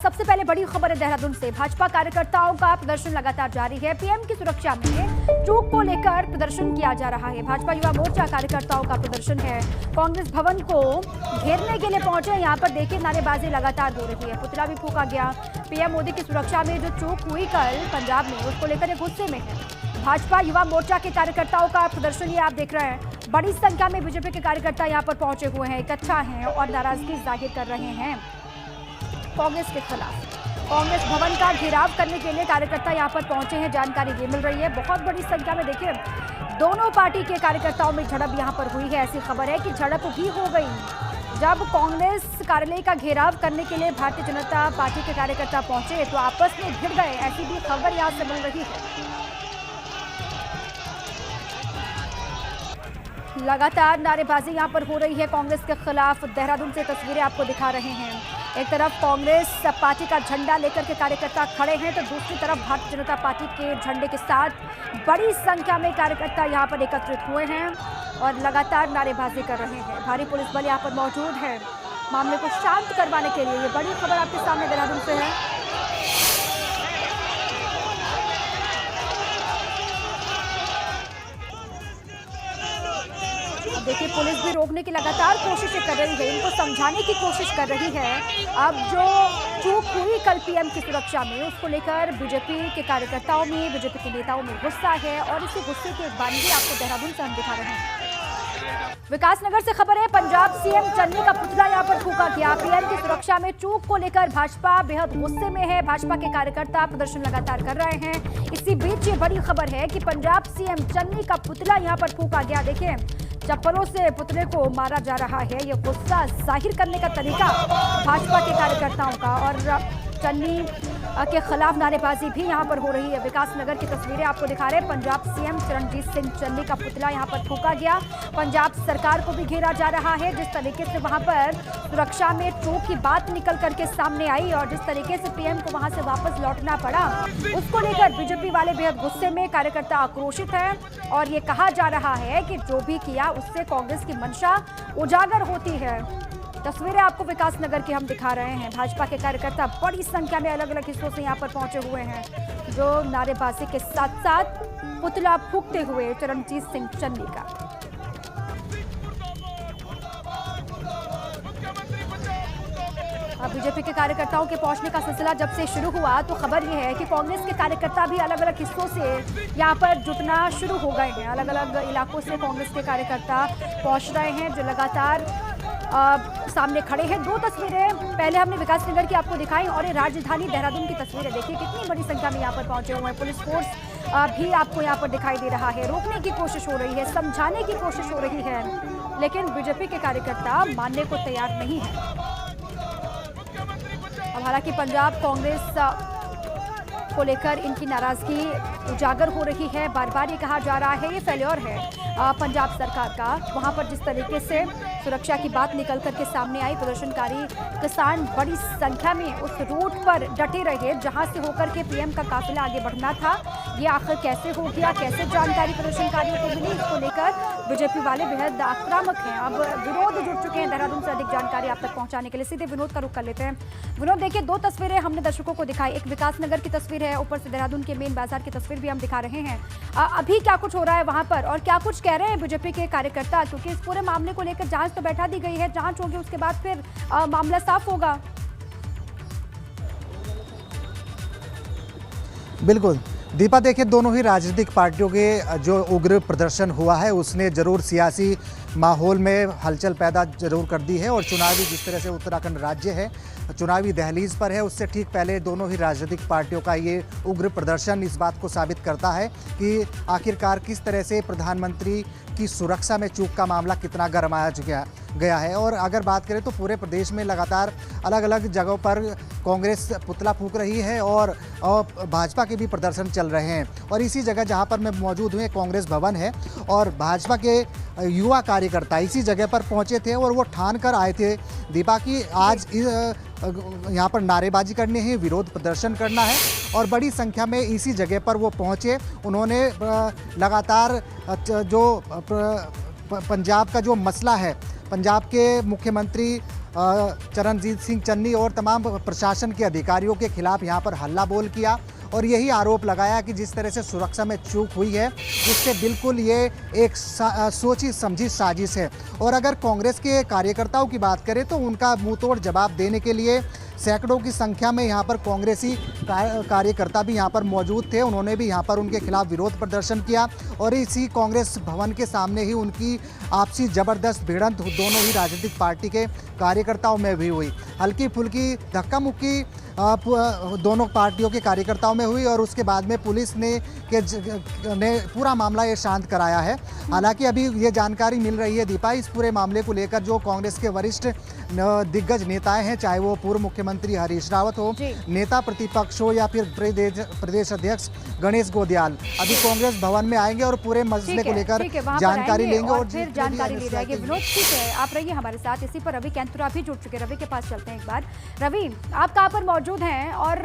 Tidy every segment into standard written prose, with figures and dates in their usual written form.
सबसे पहले बड़ी खबर है देहरादून से। भाजपा कार्यकर्ताओं का प्रदर्शन लगातार जारी है। पीएम की सुरक्षा में चूक को लेकर प्रदर्शन किया जा रहा है। भाजपा युवा मोर्चा कार्यकर्ताओं का प्रदर्शन है। कांग्रेस भवन को घेरने के लिए पहुंचे। यहाँ पर देखिए नारेबाजी लगातार हो रही है। पुतला भी फूंका गया। पीएम मोदी की सुरक्षा में जो चूक हुई कल पंजाब में, उसको लेकर गुस्से में है। भाजपा युवा मोर्चा के कार्यकर्ताओं का प्रदर्शन ये आप देख रहे हैं। बड़ी संख्या में बीजेपी के कार्यकर्ता यहाँ पर पहुंचे हुए हैं, इकट्ठा हैं और नाराजगी जाहिर कर रहे हैं कांग्रेस के खिलाफ। कांग्रेस भवन का घेराव करने के लिए कार्यकर्ता यहां पर पहुंचे हैं, जानकारी ये मिल रही है। बहुत बड़ी संख्या में देखिए दोनों पार्टी के कार्यकर्ताओं में झड़प यहां पर हुई है। ऐसी खबर है कि झड़प भी हो गई जब कांग्रेस कार्यालय का घेराव करने के लिए भारतीय जनता पार्टी के कार्यकर्ता पहुंचे तो आपस में भिड़ गए। ऐसी भी खबर यहां से मिल रही है। लगातार नारेबाजी यहां पर हो रही है कांग्रेस के खिलाफ। देहरादून से तस्वीरें आपको दिखा रहे हैं। एक तरफ कांग्रेस पार्टी का झंडा लेकर के कार्यकर्ता खड़े हैं तो दूसरी तरफ भारतीय जनता पार्टी के झंडे के साथ बड़ी संख्या में कार्यकर्ता यहां पर एकत्रित हुए हैं और लगातार नारेबाजी कर रहे हैं। भारी पुलिस बल यहां पर मौजूद है मामले को शांत करवाने के लिए। ये बड़ी खबर आपके सामने देहरादून से है। देखिए पुलिस भी रोकने की लगातार कोशिशें कर रही है, इनको समझाने की कोशिश कर रही है। अब जो चूक हुई कल पीएम की सुरक्षा में, उसको लेकर बीजेपी के कार्यकर्ताओं में, बीजेपी के नेताओं में गुस्सा है और इसी गुस्से की एक बानगी आपको देहरादून से हम दिखा रहे हैं। विकासनगर से खबर है, पंजाब सीएम चन्नी का पुतला यहाँ पर फूंका गया। पीएम की सुरक्षा में चूक को लेकर भाजपा बेहद गुस्से में है। भाजपा के कार्यकर्ता प्रदर्शन लगातार कर रहे हैं। इसी बीच ये बड़ी खबर है कि पंजाब सीएम चन्नी का पुतला यहाँ पर फूंका गया। देखिए चप्पलों से पुतले को मारा जा रहा है। ये गुस्सा जाहिर करने का तरीका भाजपा के कार्यकर्ताओं का और चन्नी के खिलाफ नारेबाजी भी यहां पर हो रही है। विकासनगर की तस्वीरें आपको दिखा रहे हैं। पंजाब सीएम चरणजीत सिंह चन्नी का पुतला यहां पर फूंका गया। पंजाब सरकार को भी घेरा जा रहा है। जिस तरीके से वहां पर सुरक्षा में चूक की बात निकल करके सामने आई और जिस तरीके से पीएम को वहां से वापस लौटना पड़ा, उसको लेकर बीजेपी वाले बेहद गुस्से में, कार्यकर्ता आक्रोशित है और ये कहा जा रहा है कि जो भी किया उससे कांग्रेस की मंशा उजागर होती है। तस्वीरें आपको विकासनगर की हम दिखा रहे हैं। भाजपा के कार्यकर्ता बड़ी संख्या में अलग अलग हिस्सों से यहां पर पहुंचे हुए हैं, जो नारेबाजी के साथ साथ पुतला फूंकते हुए चरणजीत सिंह चन्नी का। अब बीजेपी के कार्यकर्ताओं के पहुंचने का सिलसिला जब से शुरू हुआ तो खबर यह है कि कांग्रेस के कार्यकर्ता भी अलग अलग हिस्सों से यहां पर जुटना शुरू हो गए हैं। अलग अलग इलाकों से कांग्रेस के कार्यकर्ता पहुंच रहे हैं, जो लगातार सामने खड़े हैं। दो तस्वीरें पहले हमने विकासनगर की आपको दिखाई और ये राजधानी देहरादून की तस्वीरें देखिए कितनी बड़ी संख्या में यहाँ पर पहुंचे हुए हैं। पुलिस फोर्स भी आपको यहाँ पर दिखाई दे रहा है। रोकने की कोशिश हो रही है, समझाने की कोशिश हो रही है, लेकिन बीजेपी के कार्यकर्ता मानने को तैयार नहीं है। अब हालांकि पंजाब कांग्रेस को लेकर इनकी नाराजगी उजागर हो रही है। बार बार ये कहा जा रहा है ये फेल्योर है पंजाब सरकार का। वहां पर जिस तरीके से सुरक्षा की बात निकल करके सामने आई, प्रदर्शनकारी किसान बड़ी संख्या में उस रूट पर डटे रहे जहां से होकर के पीएम का काफिला आगे बढ़ना था। ये आखिर कैसे हो गया, कैसे जानकारी प्रदर्शनकारियों को मिली, इसको लेकर बीजेपी वाले बेहद आक्रामक हैं। अब विनोद जुट चुके हैं देहरादून से अधिक जानकारी आप तक पहुंचाने के लिए। सीधे विनोद का रुख कर लेते हैं। विनोद देखिए दो तस्वीरें हमने दर्शकों को दिखाई, एक विकासनगर की तस्वीर है, ऊपर से देहरादून के मेन बाजार की तस्वीर भी हम दिखा रहे हैं। अभी क्या कुछ हो रहा है वहां पर और क्या कुछ कह रहे हैं बीजेपी के कार्यकर्ता, क्योंकि इस पूरे मामले को लेकर जांच तो बैठा दी गई है, जांच होगी उसके बाद फिर मामला साफ होगा। बिल्कुल दीपा, देखिए दोनों ही राजनीतिक पार्टियों के जो उग्र प्रदर्शन हुआ है उसने जरूर सियासी माहौल में हलचल पैदा जरूर कर दी है और चुनावी जिस तरह से उत्तराखंड राज्य है, चुनावी दहलीज पर है, उससे ठीक पहले दोनों ही राजनीतिक पार्टियों का ये उग्र प्रदर्शन इस बात को साबित करता है कि आखिरकार किस तरह से प्रधानमंत्री की सुरक्षा में चूक का मामला कितना गरमाया गया है। और अगर बात करें तो पूरे प्रदेश में लगातार अलग अलग जगहों पर कांग्रेस पुतला फूंक रही है और भाजपा के भी प्रदर्शन चल रहे हैं। और इसी जगह जहां पर मैं मौजूद हूँ कांग्रेस भवन है और भाजपा के युवा कार्यकर्ता इसी जगह पर पहुंचे थे और वो ठान कर आए थे दीपा की आज यहाँ पर नारेबाजी करनी है, विरोध प्रदर्शन करना है और बड़ी संख्या में इसी जगह पर वो पहुँचे। उन्होंने लगातार जो पंजाब का जो मसला है, पंजाब के मुख्यमंत्री चरणजीत सिंह चन्नी और तमाम प्रशासन के अधिकारियों के खिलाफ यहाँ पर हल्ला बोल किया और यही आरोप लगाया कि जिस तरह से सुरक्षा में चूक हुई है इससे बिल्कुल ये एक सोची समझी साजिश है। और अगर कांग्रेस के कार्यकर्ताओं की बात करें तो उनका मुंहतोड़ जवाब देने के लिए सैकड़ों की संख्या में यहाँ पर कांग्रेसी कार्यकर्ता भी यहाँ पर मौजूद थे। उन्होंने भी यहाँ पर उनके खिलाफ विरोध प्रदर्शन किया और इसी कांग्रेस भवन के सामने ही उनकी आपसी जबरदस्त भिड़ंत दोनों ही राजनीतिक पार्टी के कार्यकर्ताओं में भी हुई। हल्की फुल्की धक्का मुक्की दोनों पार्टियों के कार्यकर्ताओं में हुई और उसके बाद में पुलिस ने पूरा मामला ये शांत कराया है। हालांकि अभी ये जानकारी मिल रही है दीपा, इस पूरे मामले को लेकर जो कांग्रेस के वरिष्ठ दिग्गज नेताएं हैं, चाहे वो पूर्व मुख्यमंत्री हरीश रावत हो, नेता प्रतिपक्ष हो या फिर प्रदेश अध्यक्ष गणेश गोदियाल, अभी कांग्रेस भवन में आएंगे और पूरे मसले को लेकर जानकारी लेंगे और फिर जानकारी ली जाएगी। विनोद ठीक है, आप रहिए हमारे साथ। इसी पर रवि कैंतुरा भी जुड़ चुके, रवि के पास चलते हैं एक बार। रवि, आप कहाँ पर मौजूद हैं और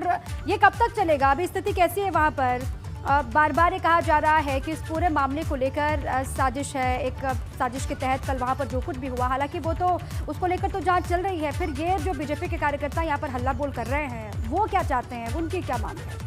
ये कब तक चलेगा? अभी स्थिति कैसी है वहाँ पर? बार बार ये कहा जा रहा है कि इस पूरे मामले को लेकर साजिश है, एक साजिश के तहत कल वहाँ पर जो कुछ भी हुआ, हालांकि वो तो उसको लेकर तो जांच चल रही है। फिर ये जो बीजेपी के कार्यकर्ता यहाँ पर हल्ला बोल कर रहे हैं, वो क्या चाहते हैं, उनकी क्या मांग है?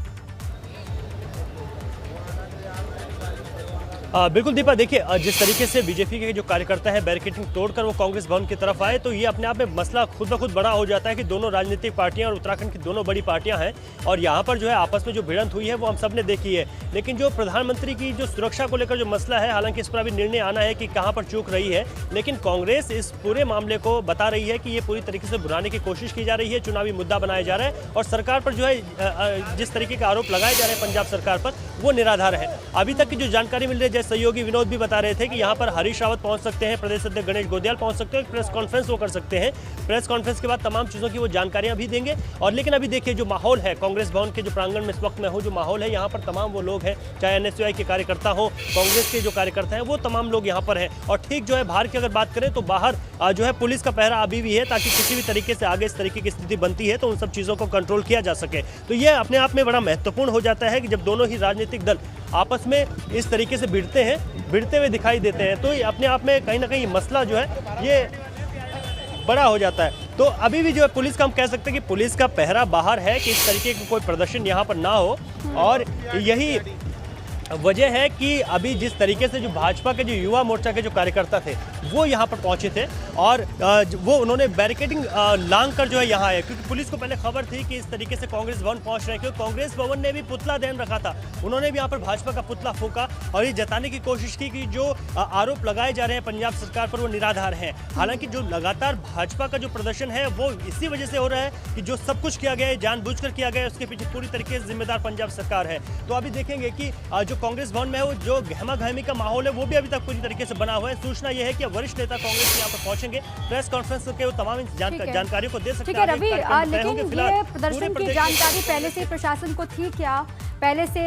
बिल्कुल दीपा, देखिए जिस तरीके से बीजेपी के जो कार्यकर्ता है बैरिकेडिंग तोड़कर वो कांग्रेस भवन की तरफ आए तो ये अपने आप में मसला खुद ब खुद बड़ा हो जाता है कि दोनों राजनीतिक पार्टियां और उत्तराखंड की दोनों बड़ी पार्टियां हैं और यहाँ पर जो है आपस में जो भिड़ंत हुई है वो हम सब ने देखी है। लेकिन जो प्रधानमंत्री की जो सुरक्षा को लेकर जो मसला है, हालांकि इस पर अभी निर्णय आना है कि कहाँ पर चूक रही है, लेकिन कांग्रेस इस पूरे मामले को बता रही है कि ये पूरी तरीके से भुनाने की कोशिश की जा रही है, चुनावी मुद्दा बनाया जा रहा है और सरकार पर जो है जिस तरीके के आरोप लगाए जा रहे हैं पंजाब सरकार पर वो निराधार है। अभी तक की जो जानकारी मिल रही है, जैसे सहयोगी विनोद भी बता रहे थे कि यहाँ पर हरीश रावत पहुंच सकते हैं, प्रदेश अध्यक्ष गणेश गोदियाल पहुंच सकते हैं, प्रेस कॉन्फ्रेंस वो कर सकते हैं। प्रेस कॉन्फ्रेंस के बाद तमाम चीज़ों की वो जानकारियां भी देंगे। और लेकिन अभी देखिए जो माहौल है कांग्रेस भवन के जो प्रांगण में इस वक्त में हो, जो माहौल है यहाँ पर तमाम वो लोग हैं, चाहे NSUI के कार्यकर्ता हो, कांग्रेस के जो कार्यकर्ता हैं, वो तमाम लोग यहाँ पर हैं। और ठीक जो है बाहर की अगर बात करें तो बाहर जो है पुलिस का पहरा अभी भी है ताकि किसी भी तरीके से आगे इस तरीके की स्थिति बनती है तो उन सब चीज़ों को कंट्रोल किया जा सके। तो ये अपने आप में बड़ा महत्वपूर्ण हो जाता है कि जब दोनों ही राजनीतिक दल आपस में इस तरीके से भिड़ते हुए दिखाई देते हैं तो ये अपने आप में कहीं ना कहीं मसला जो है ये बड़ा हो जाता है। तो अभी भी जो है पुलिस का हम कह सकते हैं कि पुलिस का पहरा बाहर है कि इस तरीके का कोई प्रदर्शन यहाँ पर ना हो और यही वजह है कि अभी जिस तरीके से जो भाजपा के जो युवा मोर्चा के जो कार्यकर्ता थे वो यहाँ पर पहुंचे थे और वो उन्होंने बैरिकेडिंग लांग कर जो है यहाँ आए, क्योंकि पुलिस को पहले खबर थी कि इस तरीके से कांग्रेस भवन पहुंच रहे हैं, क्योंकि कांग्रेस भवन ने भी पुतला दहन रखा था, उन्होंने भी यहाँ पर भाजपा का पुतला फूका और ये जताने की कोशिश की कि जो आरोप लगाए जा रहे हैं पंजाब सरकार पर वो निराधार है। हालांकि जो लगातार भाजपा का जो प्रदर्शन है वो इसी वजह से हो रहा है कि जो सब कुछ किया गया है जानबूझकर किया गया है, उसके पीछे पूरी तरीके से जिम्मेदार पंजाब सरकार है। तो अभी देखेंगे कि जो कांग्रेस भवन में है वो जो गहमा गहमी का माहौल है वो भी अभी तक पूरी तरीके से बना हुआ है। सूचना यह है कि वरिष्ठ नेता कांग्रेस के यहाँ पर पहुंचेंगे, प्रेस कॉन्फ्रेंस करके वो तमाम जानकारियों को दे सकते हैं। रवि, लेकिन ये प्रदर्शन की जानकारी पहले से प्रशासन को थी क्या? पहले से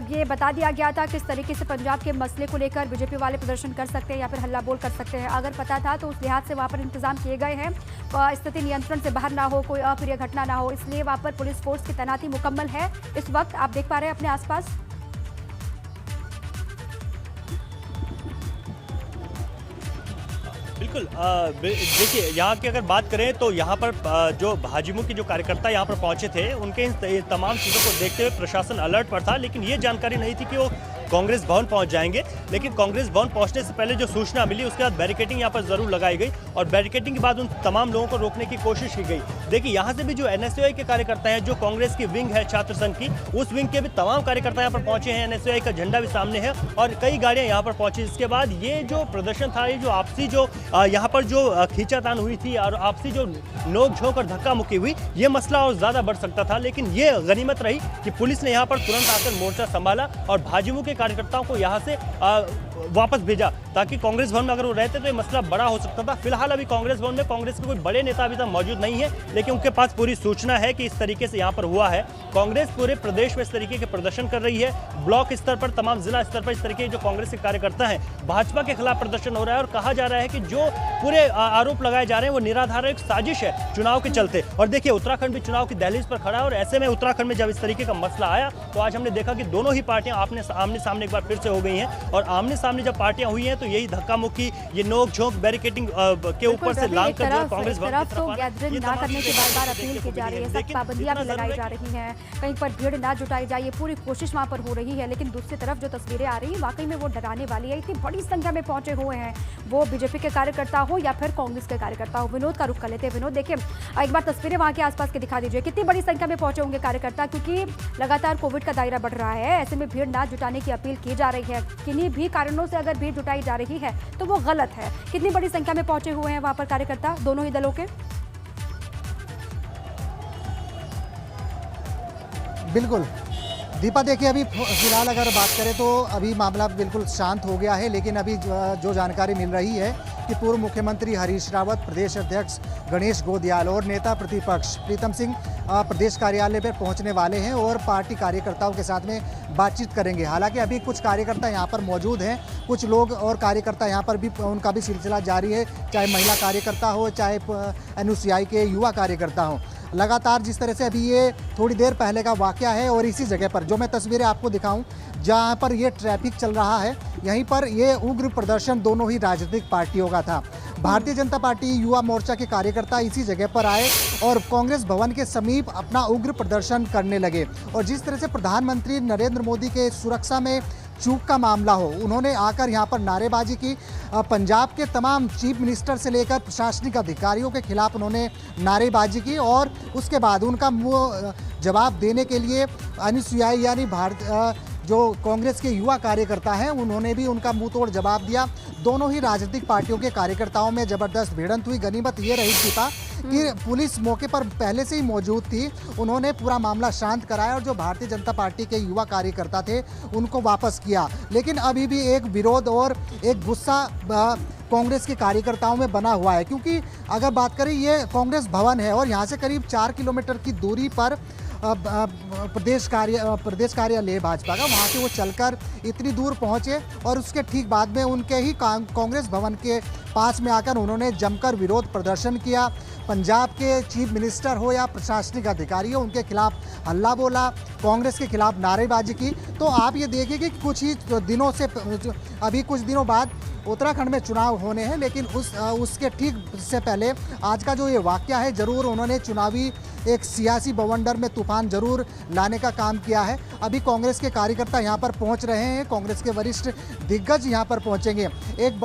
ये बता दिया गया था किस तरीके से पंजाब के मसले को लेकर बीजेपी वाले प्रदर्शन कर सकते हैं या फिर हल्ला बोल कर सकते हैं? अगर पता था तो उस लिहाज से वहाँ पर इंतजाम किए गए हैं, स्थिति नियंत्रण से बाहर ना हो, कोई अप्रिय घटना ना हो, इसलिए वहाँ पर पुलिस फोर्स की तैनाती मुकम्मल है। इस वक्त आप देख पा रहे हैं अपने आसपास। बिल्कुल, देखिए यहाँ की अगर बात करें तो यहाँ पर जो भाजपा के जो कार्यकर्ता यहाँ पर पहुंचे थे उनके इन तमाम चीज़ों को देखते हुए प्रशासन अलर्ट पर था, लेकिन ये जानकारी नहीं थी कि वो कांग्रेस भवन पहुंच जाएंगे। लेकिन कांग्रेस भवन पहुंचने से पहले जो सूचना मिली उसके बाद बैरिकेडिंग यहाँ पर जरूर लगाई गई और बैरिकेडिंग के बाद उन तमाम लोगों को रोकने की कोशिश की गई। देखिए यहाँ से भी जो NSUI के कार्यकर्ता हैं, जो कांग्रेस की विंग है छात्र संघ की, उस विंग के भी तमाम कार्यकर्ता यहाँ पर पहुंचे हैं। NSUI का झंडा भी सामने है और कई गाड़ियाँ यहाँ पर पहुंची। इसके बाद ये जो प्रदर्शन था, ये जो आपसी जो यहाँ पर जो खींचातान हुई थी और आपसी जो नोक झोंक और धक्का मुक्की हुई, ये मसला और ज्यादा बढ़ सकता था। लेकिन ये गनीमत रही कि पुलिस ने यहाँ पर तुरंत आकर मोर्चा संभाला और भाजपा के कार्यकर्ताओं को यहाँ से वापस भेजा, ताकि कांग्रेस भवन में अगर वो रहते तो ये मसला बड़ा हो सकता था। फिलहाल अभी कांग्रेस भवन में कांग्रेस के कोई बड़े नेता अभी तक मौजूद नहीं है, लेकिन उनके पास पूरी सूचना है कि इस तरीके से यहाँ पर हुआ है। कांग्रेस पूरे प्रदेश में इस तरीके के प्रदर्शन कर रही है, ब्लॉक स्तर पर, तमाम जिला स्तर पर इस तरीके के जो कांग्रेस के कार्यकर्ता हैं भाजपा के खिलाफ प्रदर्शन हो रहा है और कहा जा रहा है कि जो पूरे आरोप लगाए जा रहे हैं वो निराधार एक साजिश है चुनाव के चलते। और देखिए उत्तराखंड भी चुनाव की दहलीज पर खड़ा है और ऐसे में उत्तराखंड में जब इस तरीके का मसला आया तो आज हमने देखा कि दोनों ही पार्टियां आमने सामने एक बार फिर से हो गई हैं और आमने सामने जब पार्टियां हुई हैं तो यही धक्का मुक्की, ये नोक झोंक, बैरिकेडिंग के ऊपर से लांग कर जो कांग्रेस तरफ तो गैदरिंग ना करने की बार बार अपील की जा रही है, सख्त पाबंदियां भी लगाई जा रही हैं, कहीं पर भीड़ ना जुटाई जाए, ये पूरी कोशिश वहां पर हो रही है। लेकिन दूसरी तरफ जो तस्वीरें आ रही है वाकई में वो डराने वाली है। इतनी बड़ी संख्या में पहुंचे हुए हैं, वो बीजेपी के कार्यकर्ता हो या फिर कांग्रेस के कार्यकर्ता हो। विनोद का रुख कर लेते हैं। विनोद, देखिए एक बार तस्वीरें वहां के आसपास के दिखा दीजिए, कितनी बड़ी संख्या में पहुंचे होंगे कार्यकर्ता, क्योंकि लगातार कोविड का दायरा बढ़ रहा है। ऐसे में भीड़ ना जुटाने की अपील की जा रही है। किन्हीं भी कारणों से अगर भीड़ जुटाई जा रही है तो वो गलत है। कितनी बड़ी संख्या में पहुंचे हुए हैं वहां पर कार्यकर्ता दोनों ही दलों के? बिल्कुल दीपा, देखिए अभी फिलहाल अगर बात करें तो अभी मामला बिल्कुल शांत हो गया है, लेकिन अभी जो जानकारी मिल रही है कि पूर्व मुख्यमंत्री हरीश रावत, प्रदेश अध्यक्ष गणेश गोदियाल और नेता प्रतिपक्ष प्रीतम सिंह प्रदेश कार्यालय पर पहुंचने वाले हैं और पार्टी कार्यकर्ताओं के साथ में बातचीत करेंगे। हालांकि अभी कुछ कार्यकर्ता यहां पर मौजूद हैं, कुछ लोग और कार्यकर्ता यहां पर भी, उनका भी सिलसिला जारी है, चाहे महिला कार्यकर्ता हो, चाहे NUCI के युवा कार्यकर्ता हो। लगातार जिस तरह से अभी ये थोड़ी देर पहले का वाकया है और इसी जगह पर जो मैं तस्वीरें आपको दिखाऊं जहां पर ये ट्रैफिक चल रहा है, यहीं पर ये उग्र प्रदर्शन दोनों ही राजनीतिक पार्टियों का था। भारतीय जनता पार्टी युवा मोर्चा के कार्यकर्ता इसी जगह पर आए और कांग्रेस भवन के समीप अपना उग्र प्रदर्शन करने लगे। और जिस तरह से प्रधानमंत्री नरेंद्र मोदी के सुरक्षा में चूक का मामला हो, उन्होंने आकर यहाँ पर नारेबाजी की। पंजाब के तमाम चीफ मिनिस्टर से लेकर प्रशासनिक अधिकारियों के खिलाफ उन्होंने नारेबाजी की और उसके बाद उनका मुंह जवाब देने के लिए NUCI यानी जो कांग्रेस के युवा कार्यकर्ता हैं उन्होंने भी उनका मुंह तोड़ जवाब दिया। दोनों ही राजनीतिक पार्टियों के कार्यकर्ताओं में जबरदस्त भिड़ंत हुई। गनीमत ये रही दीपा कि पुलिस मौके पर पहले से ही मौजूद थी, उन्होंने पूरा मामला शांत कराया और जो भारतीय जनता पार्टी के युवा कार्यकर्ता थे उनको वापस किया। लेकिन अभी भी एक विरोध और एक गुस्सा कांग्रेस के कार्यकर्ताओं में बना हुआ है, क्योंकि अगर बात करें ये कांग्रेस भवन है और यहाँ से करीब 4 किलोमीटर की दूरी पर प्रदेश कार्यालय भाजपा का, वहाँ से वो चलकर इतनी दूर पहुँचे और उसके ठीक बाद में उनके ही कांग्रेस भवन के पास में आकर उन्होंने जमकर विरोध प्रदर्शन किया। पंजाब के चीफ मिनिस्टर हो या प्रशासनिक अधिकारी हो, उनके खिलाफ हल्ला बोला, कांग्रेस के खिलाफ नारेबाजी की। तो आप ये देखिए कि कुछ ही दिनों से, अभी कुछ दिनों बाद उत्तराखंड में चुनाव होने हैं, लेकिन उसके ठीक से पहले आज का जो ये वाकया है, ज़रूर उन्होंने चुनावी एक सियासी बवंडर में तूफान जरूर लाने का काम किया है। अभी कांग्रेस के कार्यकर्ता यहाँ पर पहुँच रहे हैं, कांग्रेस के वरिष्ठ दिग्गज यहाँ पर पहुँचेंगे। एक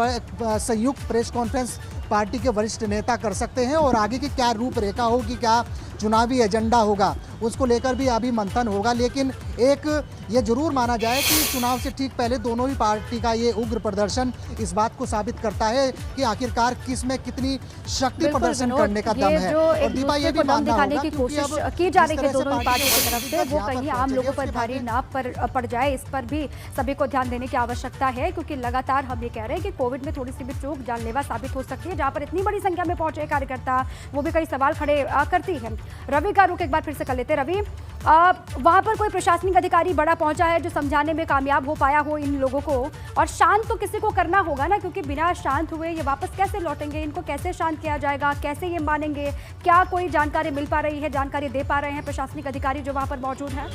संयुक्त प्रेस कॉन्फ्रेंस पार्टी के वरिष्ठ नेता कर सकते हैं और आगे की क्या रूपरेखा होगी, क्या चुनावी एजेंडा होगा, उसको लेकर भी अभी मंथन होगा। लेकिन एक ये जरूर माना जाए कि चुनाव से ठीक पहले दोनों ही पार्टी का ये उग्र प्रदर्शन इस बात को साबित करता है कि आखिरकार किस में कितनी शक्ति प्रदर्शन करने का दम है। और दीपा ये भी मानना होगा की कोशिश की जा रही है दोनों ही पार्टियों की तरफ से, वो कहीं आम लोगों पर भारी ना पड़ जाए, इस पर भी सभी को ध्यान देने की आवश्यकता है। क्योंकि लगातार हम ये कह रहे हैं कि कोविड में थोड़ी सी भी चूक जानलेवा साबित हो सकती है। जहाँ पर इतनी बड़ी संख्या में पहुंचे कार्यकर्ता, वो भी कई सवाल खड़े करती है। रवि का रुख एक बार फिर से कर लेते। रवि, वहां पर कोई प्रशासनिक अधिकारी बड़ा पहुंचा है जो समझाने में कामयाब हो पाया हो इन लोगों को? और शांत तो किसी को करना होगा ना, क्योंकि बिना शांत हुए ये वापस कैसे लौटेंगे? इनको कैसे शांत किया जाएगा? कैसे ये मानेंगे? क्या कोई जानकारी मिल पा रही है, जानकारी दे पा रहे हैं प्रशासनिक अधिकारी जो वहां पर मौजूद हैं?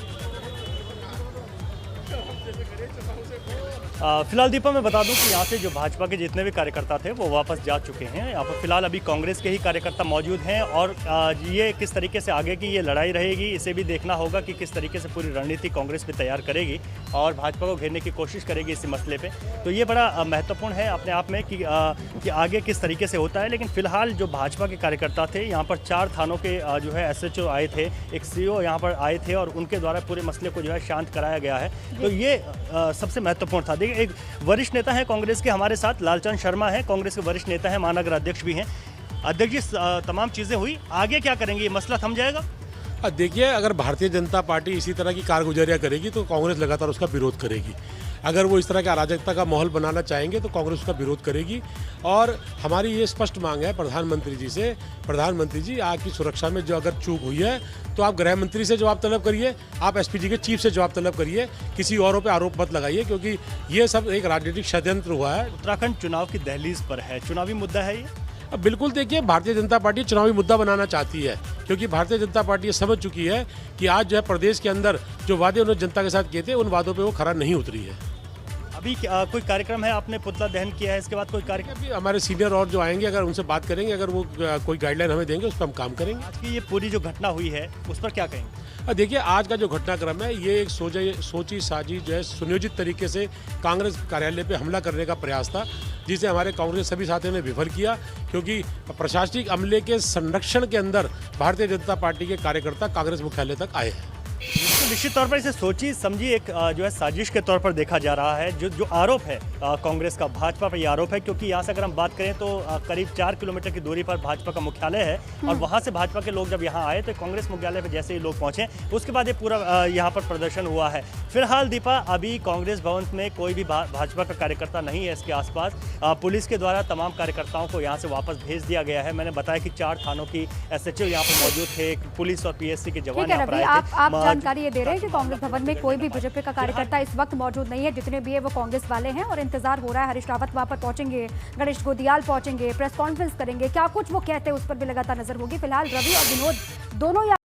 फिलहाल दीपा मैं बता दूं कि यहाँ से जो भाजपा के जितने भी कार्यकर्ता थे वो वापस जा चुके हैं। यहाँ पर फिलहाल अभी कांग्रेस के ही कार्यकर्ता मौजूद हैं और ये किस तरीके से आगे की ये लड़ाई रहेगी, इसे भी देखना होगा कि किस तरीके से पूरी रणनीति कांग्रेस पे तैयार करेगी और भाजपा को घेरने की कोशिश करेगी इसी मसले पे। तो ये बड़ा महत्वपूर्ण है अपने आप में कि आगे किस तरीके से होता है। लेकिन फिलहाल जो भाजपा के कार्यकर्ता थे यहाँ पर 4 थानों के जो है SHO आए थे, एक CO यहाँ पर आए थे और उनके द्वारा पूरे मसले को जो है शांत कराया गया है। तो ये सबसे महत्वपूर्ण था। एक वरिष्ठ नेता है कांग्रेस के हमारे साथ, लालचंद शर्मा है, कांग्रेस के वरिष्ठ नेता है, महानगर अध्यक्ष भी हैं। अध्यक्ष जी, तमाम चीजें हुई, आगे क्या करेंगे? ये मसला थम जाएगा? देखिए, अगर भारतीय जनता पार्टी इसी तरह की कारगुजारियाँ करेगी तो कांग्रेस लगातार उसका विरोध करेगी। अगर वो इस तरह के अराजकता का माहौल बनाना चाहेंगे तो कांग्रेस उसका विरोध करेगी। और हमारी ये स्पष्ट मांग है प्रधानमंत्री जी से, प्रधानमंत्री जी आपकी सुरक्षा में जो अगर चूक हुई है तो आप गृह मंत्री से जवाब तलब करिए, आप SPG के चीफ से जवाब तलब करिए, किसी औरों पे आरोप मत लगाइए, क्योंकि ये सब एक राजनीतिक षड्यंत्र हुआ है। उत्तराखंड चुनाव की दहलीज पर है, चुनावी मुद्दा है ये? अब बिल्कुल देखिए, भारतीय जनता पार्टी चुनावी मुद्दा बनाना चाहती है, क्योंकि भारतीय जनता पार्टी ये समझ चुकी है कि आज जो है प्रदेश के अंदर जो वादे उन्होंने जनता के साथ किए थे उन वादों पे वो खरा नहीं उतरी है। अभी कोई कार्यक्रम है, आपने पुतला दहन किया है, इसके बाद कोई कार्यक्रम? अभी हमारे सीनियर और जो आएंगे अगर उनसे बात करेंगे, अगर वो कोई गाइडलाइन हमें देंगे उस पर हम काम करेंगे। आज की ये पूरी जो घटना हुई है उस पर क्या कहेंगे? देखिए, आज का जो घटनाक्रम है ये एक सोची साजी जो है सुनियोजित तरीके से कांग्रेस कार्यालय पे हमला करने का प्रयास था, जिसे हमारे कांग्रेस सभी साथियों ने विफल किया, क्योंकि प्रशासनिक अमले के संरक्षण के अंदर भारतीय जनता पार्टी के कार्यकर्ता कांग्रेस मुख्यालय तक आए हैं। तो निश्चित तौर पर इसे सोची समझी एक जो है साजिश के तौर पर देखा जा रहा है। जो आरोप है कांग्रेस का भाजपा पर, यह आरोप है क्योंकि यहाँ से अगर हम बात करें तो करीब 4 किलोमीटर की दूरी पर भाजपा का मुख्यालय है और वहाँ से भाजपा के लोग जब यहाँ आए तो कांग्रेस मुख्यालय पर जैसे ही लोग पहुँचे उसके बाद ये पूरा यहाँ पर प्रदर्शन हुआ है। फिलहाल दीपा अभी कांग्रेस भवन में कोई भी भाजपा का कार्यकर्ता नहीं है। इसके आसपास पुलिस के द्वारा तमाम कार्यकर्ताओं को यहाँ से वापस भेज दिया गया है। मैंने बताया कि 4 थानों की SHO यहाँ पर मौजूद थे, पुलिस और PSC के जवान यहाँ पर आए थे। आप जानकारी ये दे रहे हैं कि कांग्रेस भवन में कोई भी बीजेपी का कार्यकर्ता इस वक्त मौजूद नहीं है, जितने भी है वो कांग्रेस वाले हैं और इंतजार हो रहा है। हरीश रावत वहां पर पहुंचेंगे, गणेश गोदियाल पहुंचेंगे, प्रेस कॉन्फ्रेंस करेंगे, क्या कुछ वो कहते हैं उस पर भी लगातार नजर होगी। फिलहाल रवि और विनोद दोनों